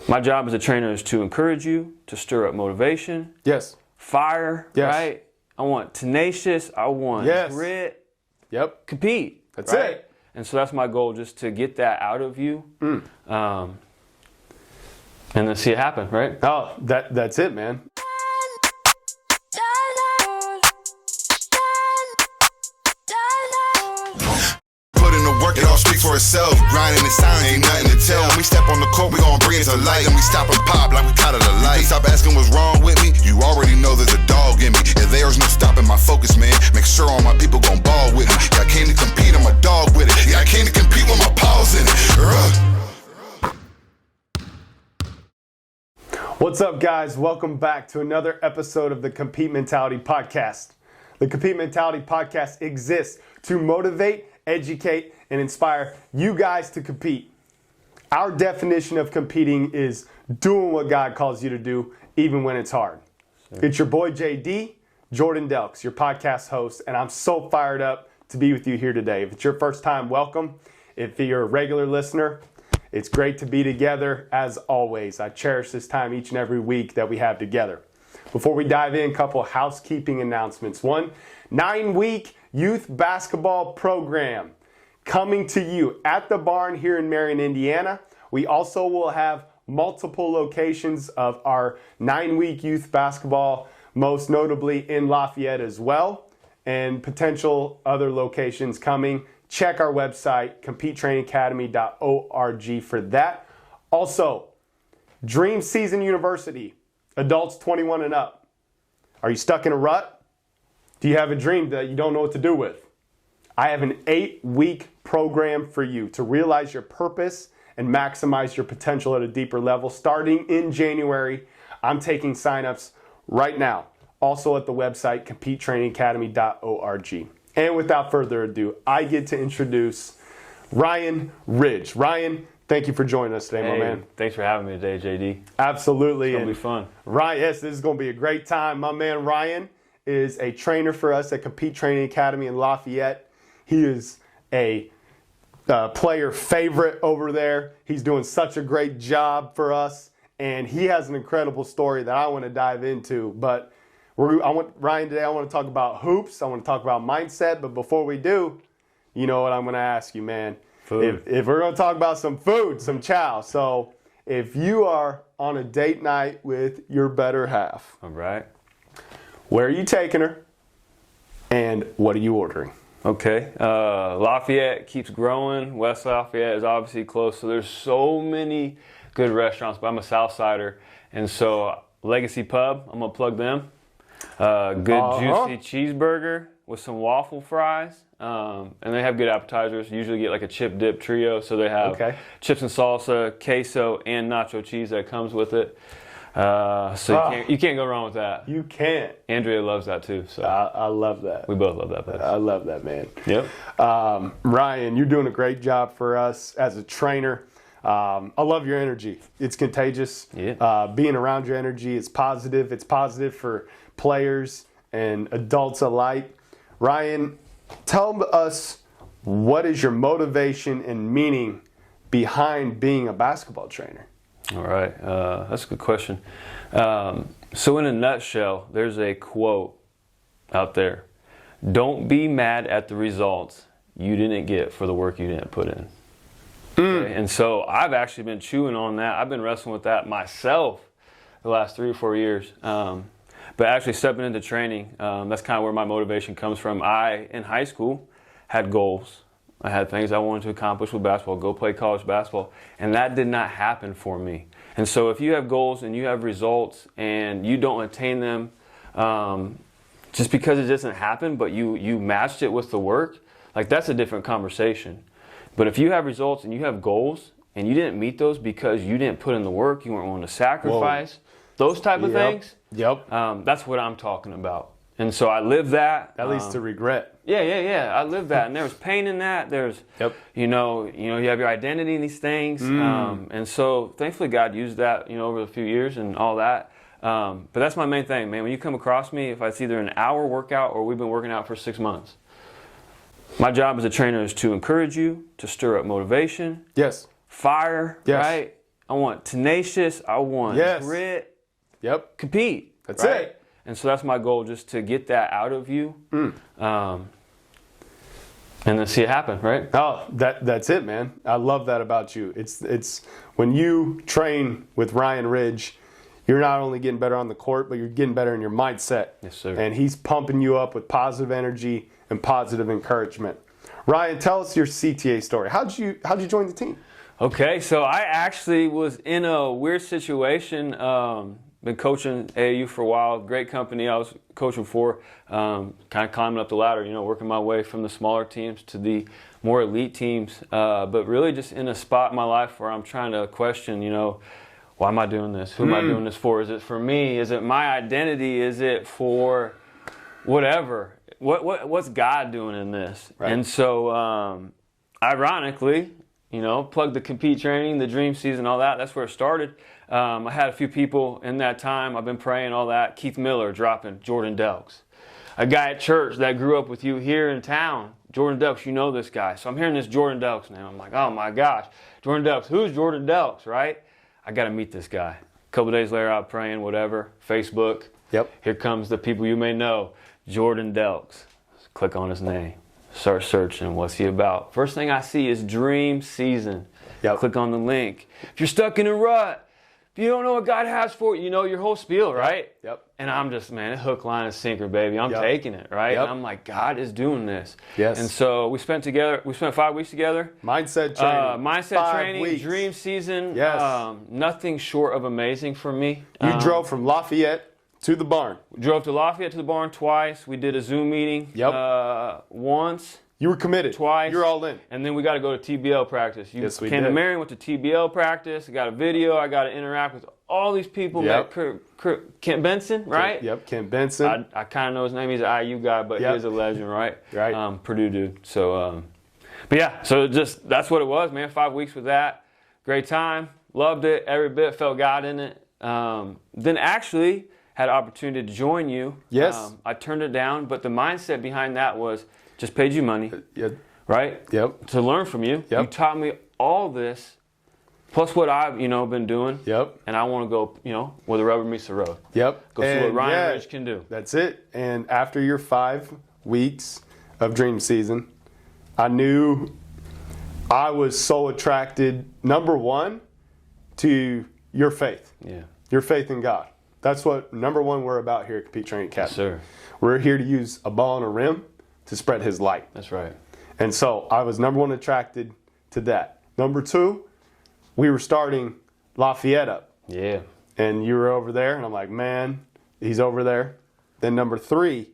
My job as a trainer is to encourage you, to stir up motivation. Yes. Fire, yes. right? I want tenacious. I want grit. Yep. Compete. That's right? it. And so that's my goal, just to get that out of you. And then see it happen, right? Oh, that's it, man. Work it all speak for itself. Grinding in silence, ain't nothing to tell. When we step on the court, we gon' bring it to light. And we stop and pop like we caught it a light. Stop asking what's wrong with me. You already know there's a dog in me. If there's no stopping my focus, man, make sure all my people gon' ball with me. I came to compete, I'm a dog with it. Yeah, I came to compete with my paws in it. What's up, guys? Welcome back to another episode of the Compete Mentality Podcast. The Compete Mentality Podcast exists to motivate, educate, and inspire you guys to compete. Our definition of competing is doing what God calls you to do, even when it's hard. It's your boy JD, Jordan Delks, your podcast host, and I'm so fired up to be with you here today. If it's your first time, welcome. If you're a regular listener, it's great to be together as always. I cherish this time each and every week that we have together. Before we dive in, a couple housekeeping announcements. One, 9-week youth basketball program coming to you at the barn here in Marion, Indiana. We also will have multiple locations of our 9-week youth basketball, most notably in Lafayette as well, and potential other locations coming. Check our website, competetrainingacademy.org for that. Also, Dream Season University, adults 21 and up. Are you stuck in a rut? Do you have a dream that you don't know what to do with? I have an 8-week program for you to realize your purpose and maximize your potential at a deeper level. Starting in January, I'm taking signups right now. Also at the website, competetrainingacademy.org. And without further ado, I get to introduce Ryan Ridge. Ryan, thank you for joining us today, my man. Thanks for having me today, JD. Absolutely. It's going to be fun. Ryan, yes, this is going to be a great time. My man Ryan is a trainer for us at Compete Training Academy in Lafayette. He is a player favorite over there. He's doing such a great job for us, and he has an incredible story that I want to dive into. But Ryan, today I want to talk about hoops. I want to talk about mindset. But before we do, you know what I'm going to ask you, man. Food. If we're going to talk about some food, some chow. So if you are on a date night with your better half, all right, where are you taking her, and what are you ordering? Okay, Lafayette keeps growing. West Lafayette is obviously close, so there's so many good restaurants, but I'm a South Sider, and so Legacy Pub, I'm going to plug them. Good juicy cheeseburger with some waffle fries, and they have good appetizers. Usually get like a chip dip trio, so they have chips and salsa, queso, and nacho cheese that comes with it. So you can't go wrong with that. You can't. Andrea loves that too. So I love that. We both love that place. I love that, man. Yep. Ryan, you're doing a great job for us as a trainer. I love your energy. It's contagious. Yeah. Being around your energy is positive. It's positive for players and adults alike. Ryan, tell us, what is your motivation and meaning behind being a basketball trainer? All right, that's a good question. So in a nutshell, there's a quote out there. Don't be mad at the results you didn't get for the work you didn't put in. Okay? And so I've actually been chewing on that. I've been wrestling with that myself the last 3 or 4 years. But actually stepping into training, that's kind of where my motivation comes from. In high school, had goals. I had things I wanted to accomplish with basketball, go play college basketball, and that did not happen for me. And so if you have goals and you have results and you don't attain them just because it doesn't happen, but you matched it with the work, like that's a different conversation. But if you have results and you have goals and you didn't meet those because you didn't put in the work, you weren't willing to sacrifice, those type of things, that's what I'm talking about. And so I live that. That leads to regret. Yeah. I live that, and there's pain in that. There's, you have your identity in these things, and so thankfully God used that, over a few years and all that. But that's my main thing, man. When you come across me, if it's either an hour workout or we've been working out for 6 months, my job as a trainer is to encourage you, to stir up motivation, yes, fire, yes, right, I want tenacious. I want grit. Yep. Compete. That's it. And so that's my goal, just to get that out of you. And then see it happen, right? Oh, that's it, man. I love that about you. It's when you train with Ryan Ridge, you're not only getting better on the court, but you're getting better in your mindset. Yes, sir. And he's pumping you up with positive energy and positive encouragement. Ryan, tell us your CTA story. How'd you join the team? Okay, so I actually was in a weird situation. Been coaching AAU for a while. Great company I was coaching for. Kind of climbing up the ladder, working my way from the smaller teams to the more elite teams. But really just in a spot in my life where I'm trying to question, why am I doing this? Who am I doing this for? Is it for me? Is it my identity? Is it for whatever? What's God doing in this? Right. And so, ironically, plug the compete training, the dream season, all that. That's where it started. I had a few people in that time. I've been praying, all that. Keith Miller dropping Jordan Delks. A guy at church that grew up with you here in town. Jordan Delks, you know this guy. So I'm hearing this Jordan Delks name. I'm like, oh my gosh. Jordan Delks. Who's Jordan Delks, right? I got to meet this guy. A couple days later, I'm praying, whatever. Facebook. Yep. Here comes the people you may know. Jordan Delks. Click on his name. Start searching. What's he about? First thing I see is dream season. Yep. Click on the link. If you're stuck in a rut, if you don't know what God has for you, your whole spiel, right? Yep. And I'm just, hook, line, and sinker, baby. I'm taking it, right? Yep. And I'm like, God is doing this. Yes. And so we spent 5 weeks together. Mindset training. Mindset training, 5 weeks. dream season. Yes. Nothing short of amazing for me. You drove from Lafayette to the barn. Drove to Lafayette to the barn twice. We did a Zoom meeting once. You were committed. Twice. You're all in. And then we got to go to TBL practice. Yes, we came did. to Marion, went to TBL practice. I got a video. I got to interact with all these people. Yep. Kent Benson, right? Yep, Kent Benson. I kind of know his name. He's an IU guy, but Yep. he's a legend, right? Right. Purdue dude. So, but yeah, so just that's what it was, man. 5 weeks with that. Great time. Loved it. Every bit. Felt God in it. Then actually had an opportunity to join you. Yes. I turned it down, but the mindset behind that was just paid you money. Yep. Right? Yep. To learn from you. Yep. You taught me all this, plus what I've, been doing. Yep. And I want to go, where the rubber meets the road. Yep. Go see what Ryan Ridge can do. That's it. And after your 5 weeks of dream season, I knew I was so attracted, number one, to your faith. Yeah. Your faith in God. That's what, number one, we're about here at Compete Training Academy. Yes, sir. We're here to use a ball and a rim to spread His light. That's right. And so I was, number one, attracted to that. Number two, we were starting Lafayette up. Yeah. And you were over there, and I'm like, man, he's over there. Then number three,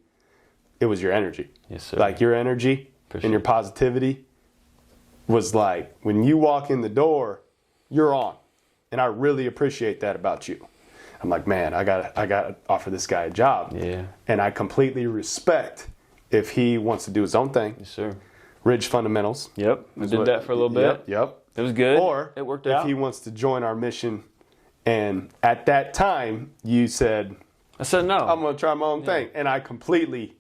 it was your energy. Yes, sir. Like your energy and your positivity was like, when you walk in the door, you're on. And I really appreciate that about you. I'm like, man, I gotta offer this guy a job. Yeah. And I completely respect if he wants to do his own thing. Yes, sir. Ridge Fundamentals. Yep. We did that for a little bit. Yep. It was good. Or it worked if out. he wants to join our mission, and at that time you said, I said no. I'm going to try my own thing. And I completely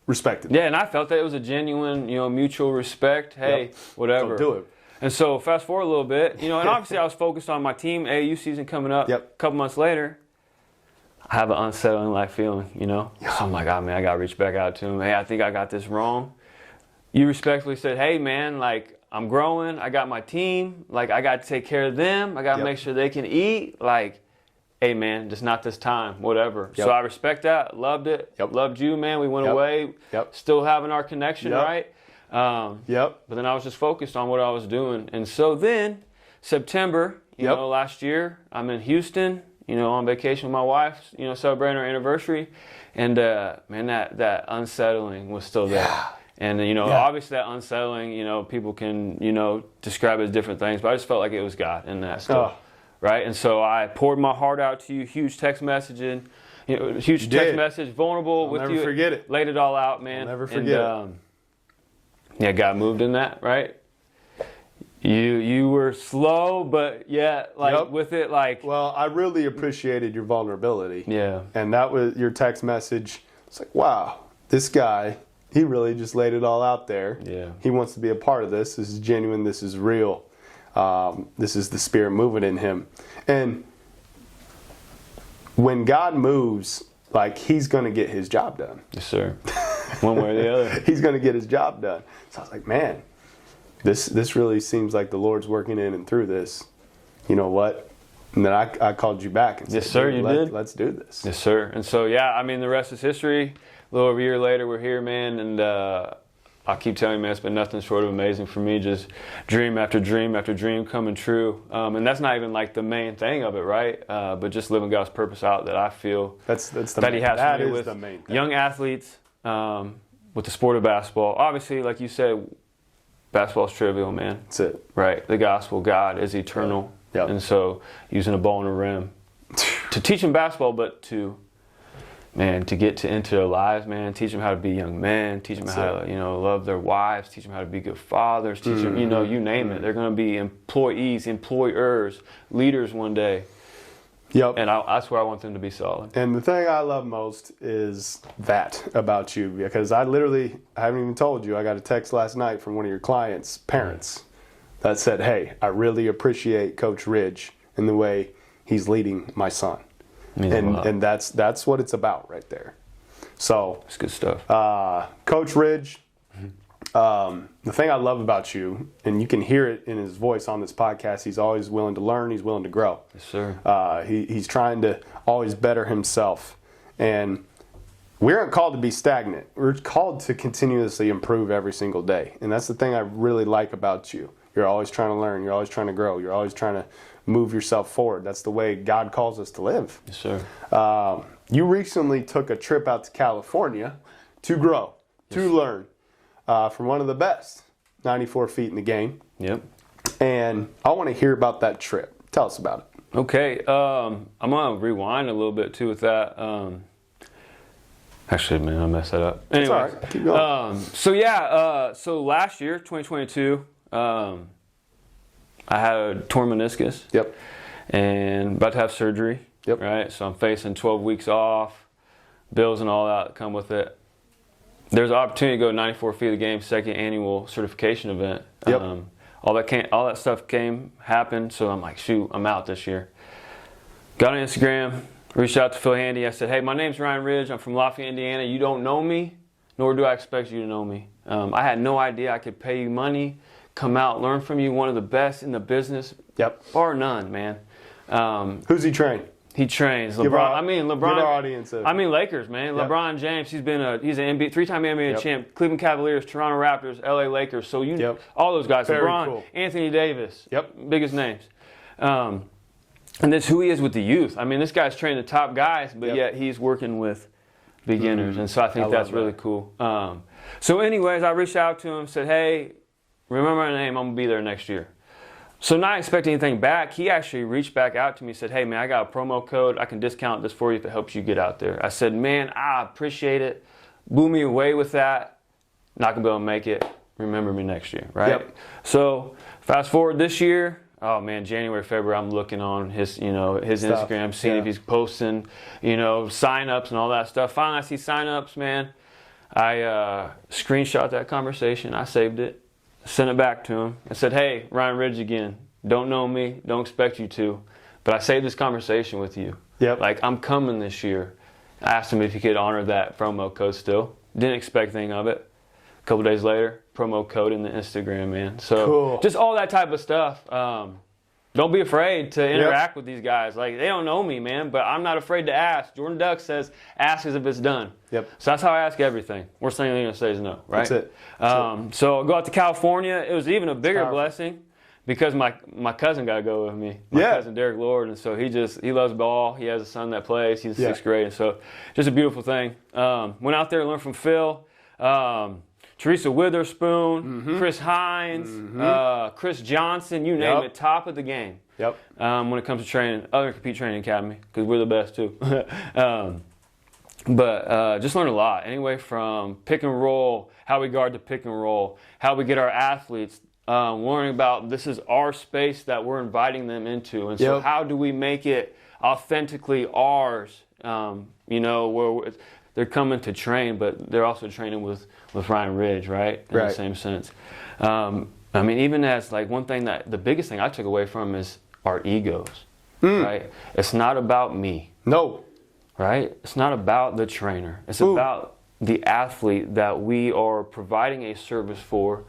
respected it. Yeah, and I felt that it was a genuine, mutual respect. Hey, whatever. Go do it. And so fast forward a little bit, and obviously I was focused on my team, AAU season coming up. Yep. A couple months later, I have an unsettling like feeling, So I'm like, oh man, I got to reach back out to him. Hey, I think I got this wrong. You respectfully said, hey man, like I'm growing. I got my team. Like I got to take care of them. I got to make sure they can eat. Like, hey man, just not this time, whatever. Yep. So I respect that. Loved it. Yep. Loved you, man. We went away. Yep. Still having our connection, right? Yep. But then I was just focused on what I was doing. And so then, September, last year, I'm in Houston, on vacation with my wife, celebrating our anniversary. And, man, that unsettling was still there. Yeah. And, obviously that unsettling, people can, describe it as different things. But I just felt like it was God in that still. Right? And so I poured my heart out to you, huge text messaging, huge text message, vulnerable with you. I'll never forget it. Laid it all out, man. I'll never forget it. Yeah, God moved in that, right? You were slow, but with it, like. Well, I really appreciated your vulnerability. Yeah. And that was your text message. It's like, wow, this guy, he really just laid it all out there. Yeah. He wants to be a part of this. This is genuine. This is real. This is the Spirit moving in him. And when God moves, like, he's going to get his job done. Yes, sir. One way or the other. He's going to get his job done. So I was like, man, this really seems like the Lord's working in and through this. You know what? And then I called you back and said, yes, sir, you did. Let's do this. Yes, sir. And so, yeah, I mean, the rest is history. A little over a year later, we're here, man, and I keep telling you, man, it's been nothing short of amazing for me. Just dream after dream after dream coming true. And that's not even like the main thing of it, right? But just living God's purpose out that I feel that He has for me with the main thing. Young athletes with the sport of basketball. Obviously, like you said, basketball is trivial, man. That's it. Right. The gospel, God is eternal. Yep. And so using a ball and a rim to teach them basketball, but to get into their lives, man, teach them how to be young men, teach them how to, love their wives, teach them how to be good fathers, teach them, you name it. They're going to be employees, employers, leaders one day. Yep. And that's where I want them to be solid. And the thing I love most is that about you, because I haven't even told you, I got a text last night from one of your clients' parents that said, hey, I really appreciate Coach Ridge and the way he's leading my son. And that's what it's about right there. So it's good stuff. Coach Ridge, the thing I love about you, and you can hear it in his voice on this podcast, he's always willing to learn, he's willing to grow. Yes, sir. He's trying to always better himself. And we aren't called to be stagnant. We're called to continuously improve every single day. And that's the thing I really like about you. You're always trying to learn. You're always trying to grow. You're always trying to move yourself forward. That's the way God calls us to live. Yes, sir. You recently took a trip out to California to grow, to learn from one of the best 94 feet in the game. Yep. And I want to hear about that trip. Tell us about it. Okay. I'm going to rewind a little bit, too, with that. Actually, man, I messed that up. Anyway, all right. Keep going. So last year, 2022, I had a torn meniscus. Yep. And about to have surgery. Yep. Right? So I'm facing 12 weeks off, bills and all that come with it. There's an opportunity to go 94 feet of the game, second annual certification event. Yep. All that stuff happened, so I'm like, shoot, I'm out this year. Got on Instagram, reached out to Phil Handy. I said, hey, my name's Ryan Ridge. I'm from Lafayette, Indiana. You don't know me, nor do I expect you to know me. I had no idea I could pay you money, come out, learn from you, one of the best in the business. Yep. Bar none, man. Who's he train? He trains LeBron. LeBron. Give our audience Lakers, man. Yep. LeBron James. He's an NBA, three-time NBA champ. Cleveland Cavaliers, Toronto Raptors, LA Lakers. So all those guys. Very LeBron, cool. Anthony Davis. Yep. Biggest names. And that's who he is with the youth. I mean, this guy's training the top guys, but yet he's working with beginners, and so I think that's really cool. So, anyways, I reached out to him, said, "Hey, remember my name. I'm gonna be there next year." So not expecting anything back, he actually reached back out to me and said, hey, man, I got a promo code. I can discount this for you if it helps you get out there. I said, man, I appreciate it. Blew me away with that. Not going to be able to make it. Remember me next year, right? Yep. So fast forward this year. Oh, man, January, February, I'm looking on his Instagram, seeing if he's posting, sign-ups and all that stuff. Finally, I see sign-ups, man. I screenshot that conversation. I saved it. Sent it back to him. I said, hey, Ryan Ridge again. Don't know me. Don't expect you to. But I saved this conversation with you. Yep. Like, I'm coming this year. I asked him if he could honor that promo code still. Didn't expect anything of it. A couple days later, promo code in the Instagram, man. So cool. Just all that type of stuff. Don't be afraid to interact with these guys. Like, they don't know me, man, but I'm not afraid to ask. Jordan Delks says, ask as if it's done. Yep. So that's how I ask everything. Worst thing they're going to say is no, right? That's it. So I go out to California. It was even a bigger blessing because my cousin got to go with me. My cousin, Derek Lord. And so he loves ball. He has a son that plays. He's in sixth grade. And so just a beautiful thing. Went out there, learned from Phil. Teresa Witherspoon, Chris Hines, Chris Johnson, you name it, top of the game. Yep. When it comes to training, other Compete Training Academy, because we're the best too. But just learned a lot. Anyway, from pick and roll, how we guard the pick and roll, how we get our athletes, learning about this is our space that we're inviting them into. And so how do we make it authentically ours, where they're coming to train, but they're also training with Ryan Ridge, right? In the same sense. I mean, even as like one thing the biggest thing I took away from is our egos, right? It's not about me. No. Right? It's not about the trainer. It's about the athlete that we are providing a service for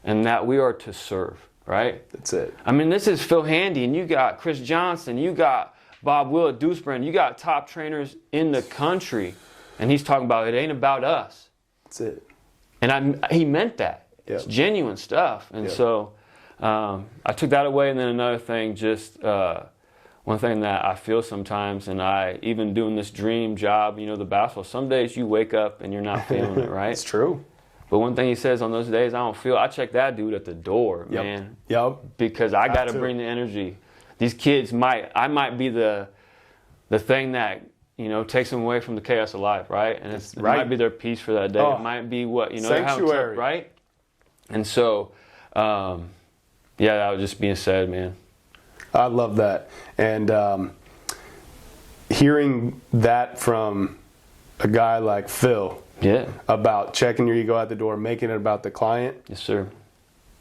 and that we are to serve, right? That's it. I mean, this is Phil Handy, and you got Chris Johnson, you got Bob Will at Deucebrand, you got top trainers in the country, and he's talking about it ain't about us. That's it. And he meant that. Yep. It's genuine stuff. And so I took that away, and then another thing, just one thing that I feel sometimes, and I even doing this dream job, you know, the basketball, some days you wake up and you're not feeling it, right? It's true. But one thing he says on those days I check that dude at the door, man. Yep. Because I got to bring the energy. These kids I might be the thing that, you know, takes them away from the chaos of life, right? And it might be their peace for that day. It might be what, you know, sanctuary, right? And so, that was just being said, man. I love that. And hearing that from a guy like Phil about checking your ego at the door, making it about the client. Yes, sir.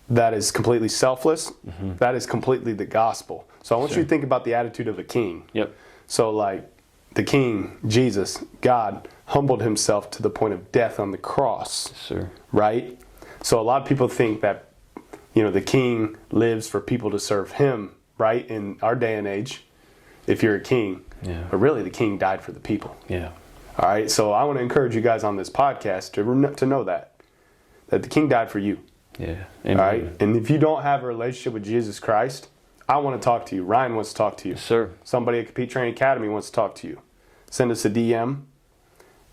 That is completely selfless. Mm-hmm. That is completely the gospel. So I want you to think about the attitude of a king. Yep. So like the king, Jesus, God, humbled himself to the point of death on the cross. Yes, sir. Right? So a lot of people think that, you know, the king lives for people to serve him. Right, in our day and age, if you're a king, but really the king died for the people. Yeah. All right, so I want to encourage you guys on this podcast to know that the king died for you. Yeah. Amen. All right, and if you don't have a relationship with Jesus Christ, I want to talk to you. Ryan wants to talk to you. Yes, sir. Somebody at Compete Training Academy wants to talk to you. Send us a DM.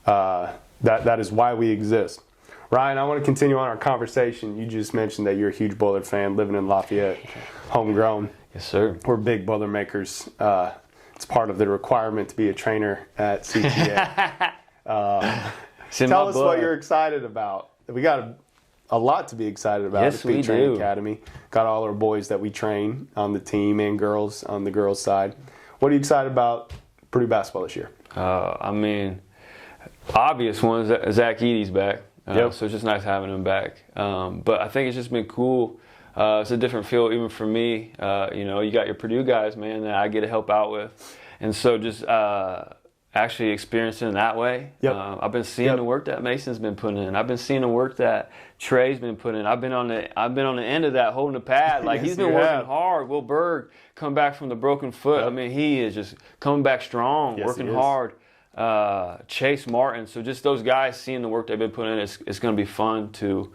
That is why we exist. Ryan, I want to continue on our conversation. You just mentioned that you're a huge Bullard fan, living in Lafayette, homegrown. Yes, sir. We're big Boilermakers. It's part of the requirement to be a trainer at CTA. Tell us what you're excited about. We got a lot to be excited about at Compete Training Academy. Got all our boys that we train on the team and girls on the girls' side. What are you excited about Purdue basketball this year? I mean, obvious one is Zach Eady's back. So it's just nice having him back. But I think it's just been cool. It's a different feel even for me. You know, you got your Purdue guys, man, that I get to help out with. And so just actually experiencing it that way. I've been seeing the work that Mason's been putting in. I've been seeing the work that Trey's been putting in. I've been on the end of that, holding the pad. Like he's been working hard. Will Berg come back from the broken foot. I mean, he is just coming back strong, working hard. Chase Martin. So just those guys seeing the work they've been putting in, it's going to be fun to,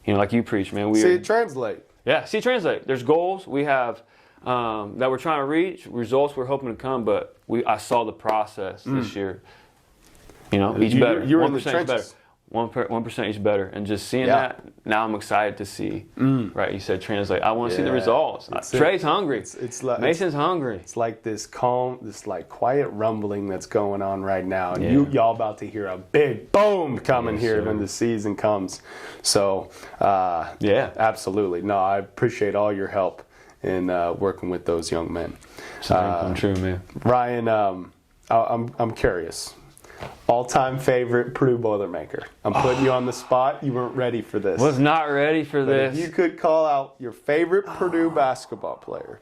you know, like you preach, man. See it translate. Yeah, see it translate. There's goals we have that we're trying to reach, results we're hoping to come, but I saw the process this year. You know, each better. You're 1% in the trenches. better. 1% each better. And just seeing that, now I'm excited to see, right, you said translate. I want to see the results. Trey's hungry. Mason's hungry. It's like this calm, this like quiet rumbling that's going on right now. And y'all about to hear a big boom coming here when the season comes. So, absolutely. No, I appreciate all your help in working with those young men. I'm true, man. Ryan, I'm curious. All-time favorite Purdue Boilermaker. I'm putting you on the spot. You weren't ready for this. Was not ready for this. If you could call out your favorite Purdue basketball player,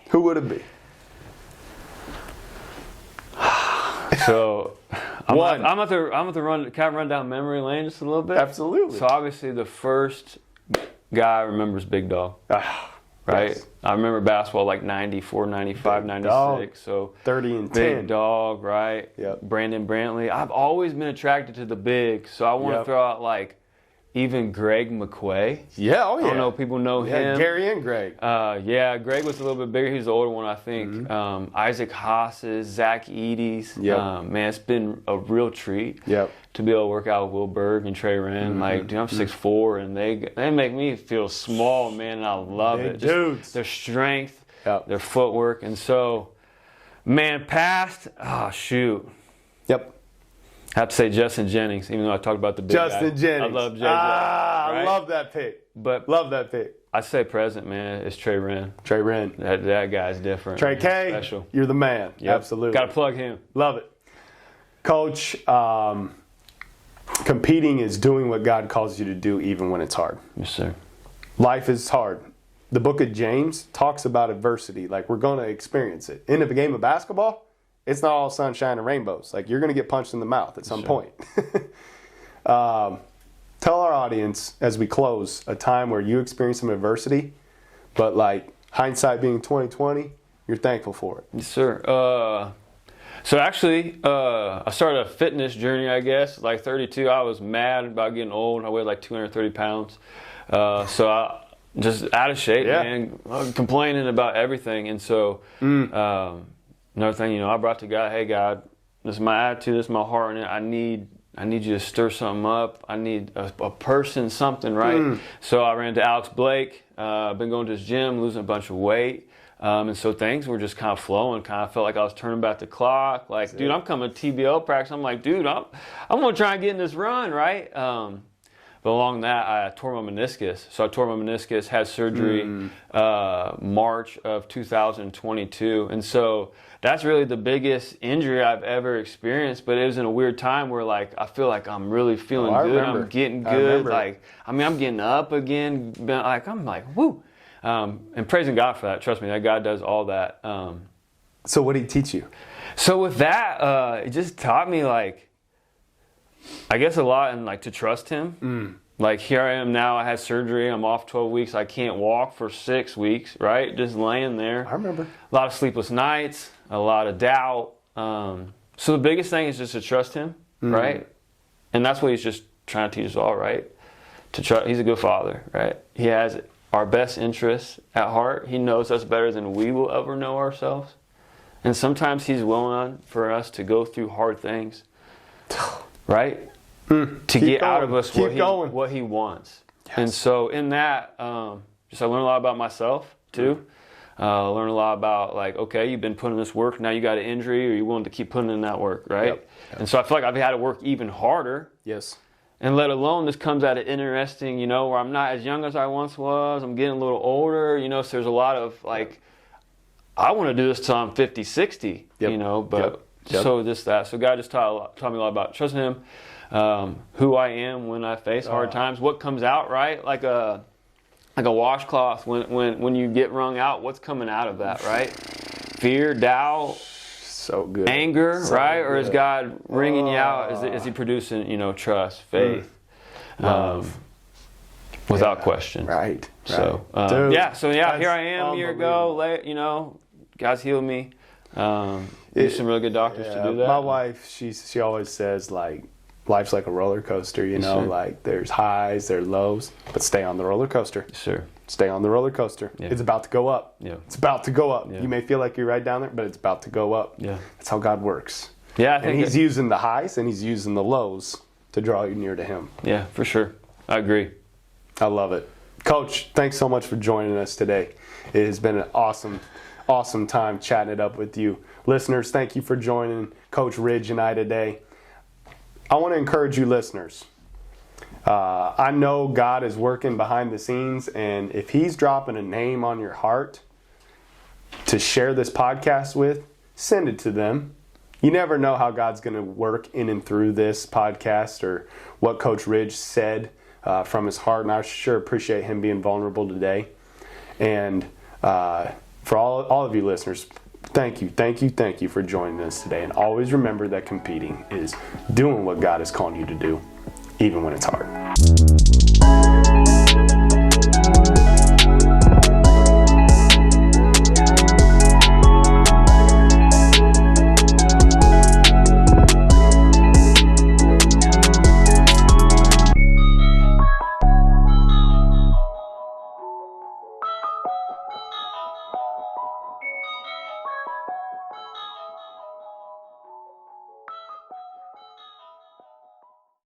who would it be? So, I'm about to run down memory lane just a little bit. Absolutely. So obviously the first guy I remember is Big Dog. Right? Yes. I remember basketball like 94, 95, 96. Dog. So 30 and 10. Big Dog, right? Yep. Brandon Brantley. I've always been attracted to the big. So I want to throw out like even Greg McQuay. Yeah, I don't know if people know him. Gary and Greg. Greg was a little bit bigger. He's the older one, I think. Isaac Haas's, Zach Eady's. Man, it's been a real treat to be able to work out with Will Berg and Trey Wren. Like, dude, I'm 6'4", and they make me feel small, man, and I love it. Just their strength, their footwork. And so, man, past, I have to say Justin Jennings, even though I talked about the big Justin guy. Jennings. I love JJ. I love that pick. Love that pick. I say present, man. It's Trey Wren. Trey Wren. That guy's different. Trey K, special. You're the man. Yep. Absolutely. Got to plug him. Love it. Coach, competing is doing what God calls you to do even when it's hard. Yes, sir. life is hard. The book of James talks about adversity. Like, we're going to experience it. In a game of basketball, it's not all sunshine and rainbows. Like, you're going to get punched in the mouth at some point. Tell our audience as we close a time where you experienced some adversity, but like hindsight being 2020, you're thankful for it. Yes, sir. So actually, I started a fitness journey, I guess. Like 32, I was mad about getting old. I weighed like 230 pounds. So I just out of shape, man, complaining about everything. And so another thing, I brought to God, hey, God, this is my attitude, this is my heart, and I need you to stir something up. I need a person, something, right? So I ran to Alex Blake. I've been going to his gym, losing a bunch of weight. And so things were just kind of flowing. Kind of felt like I was turning back the clock. Like, dude, I'm coming to TBL practice. I'm like, dude, I'm going to try and get in this run, right? But along that, I tore my meniscus. So I tore my meniscus, had surgery March of 2022. And so that's really the biggest injury I've ever experienced. But it was in a weird time where, like, I feel like I'm really feeling good. I'm getting good. Like, I'm getting up again. I'm like, woo. And praising God for that. Trust me, that God does all that. So what did he teach you? So with that, it just taught me, like, I guess a lot, and like to trust him. Like, here I am now, I had surgery, I'm off 12 weeks, I can't walk for 6 weeks, right? Just laying there. I remember. A lot of sleepless nights, a lot of doubt. So the biggest thing is just to trust him, right? And that's what he's just trying to teach us all, right? To trust. He's a good father, right? He has our best interests at heart. He knows us better than we will ever know ourselves. And sometimes he's willing for us to go through hard things, right? To get out of us what he wants. Yes. And so in that, I learned a lot about myself too. Learned a lot about, like, okay, you've been putting this work, now you got an injury, or you're willing to keep putting in that work, right? Yep. And so I feel like I've had to work even harder. Yes. And let alone, this comes at an interesting, where I'm not as young as I once was. I'm getting a little older, so there's a lot of, like, I want to do this till I'm 50, 60, but so this, that. So God just taught me a lot about trusting him, who I am when I face hard times, what comes out, right? Like a washcloth, when you get wrung out, what's coming out of that, right? Fear, doubt, so good, anger, so right? Good. Or is God wringing you out? Is he producing, trust, faith, love, without question? Right. So here I am a year ago. God's healed me. There's some really good doctors to do that. My wife, she always says, like, life's like a roller coaster, like there's highs, there's lows, but stay on the roller coaster. Sure. Stay on the roller coaster. Yeah. It's about to go up. Yeah. It's about to go up. Yeah. You may feel like you're right down there, but it's about to go up. Yeah. That's how God works. Yeah, and he's using the highs and he's using the lows to draw you near to him. Yeah, for sure. I agree. I love it. Coach, thanks so much for joining us today. It has been an awesome time chatting it up with you. Listeners, thank you for joining Coach Ridge and I today. I want to encourage you listeners. I know God is working behind the scenes, and if he's dropping a name on your heart to share this podcast with, send it to them. You never know how God's going to work in and through this podcast or what Coach Ridge said from his heart, and I sure appreciate him being vulnerable today. And for all of you listeners, thank you for joining us today. And always remember that competing is doing what God is calling you to do, even when it's hard.